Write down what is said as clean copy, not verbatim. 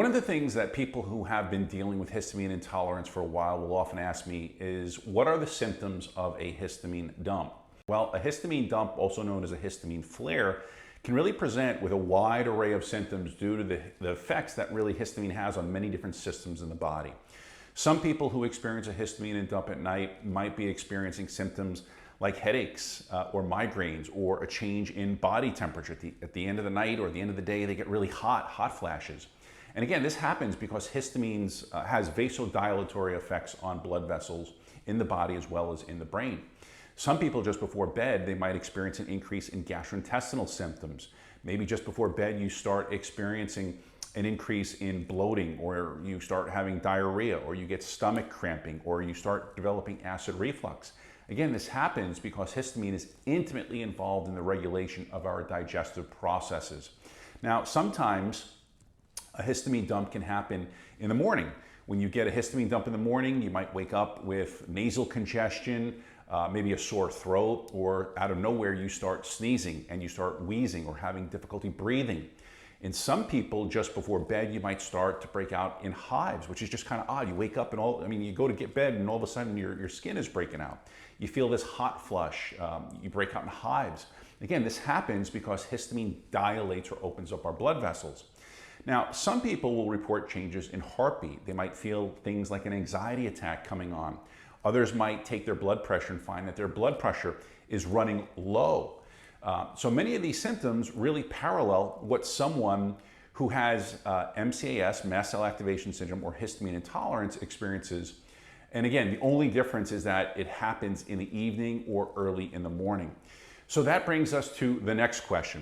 One of the things that people who have been dealing with histamine intolerance for a while will often ask me is, what are the symptoms of a histamine dump? Well, a histamine dump, also known as a histamine flare, can really present with a wide array of symptoms due to the effects that really histamine has on many different systems in the body. Some people who experience a histamine dump at night might be experiencing symptoms like headaches or migraines, or a change in body temperature. At the end of the night or the end of the day, they get really hot flashes. And again, this happens because histamine has vasodilatory effects on blood vessels in the body as well as in the brain. Some people just before bed, they might experience an increase in gastrointestinal symptoms. Maybe just before bed, you start experiencing an increase in bloating, or you start having diarrhea, or you get stomach cramping, or you start developing acid reflux. Again, this happens because histamine is intimately involved in the regulation of our digestive processes. Now, sometimes a histamine dump can happen in the morning. When you get a histamine dump in the morning, you might wake up with nasal congestion, maybe a sore throat, or out of nowhere you start sneezing and you start wheezing or having difficulty breathing. In some people, just before bed, you might start to break out in hives, which is just kind of odd. You wake up and you go to get bed and all of a sudden your skin is breaking out. You feel this hot flush, you break out in hives. Again, this happens because histamine dilates or opens up our blood vessels. Now, some people will report changes in heartbeat. They might feel things like an anxiety attack coming on. Others might take their blood pressure and find that their blood pressure is running low. So many of these symptoms really parallel what someone who has MCAS, mast cell activation syndrome, or histamine intolerance experiences. And again, the only difference is that it happens in the evening or early in the morning. So that brings us to the next question.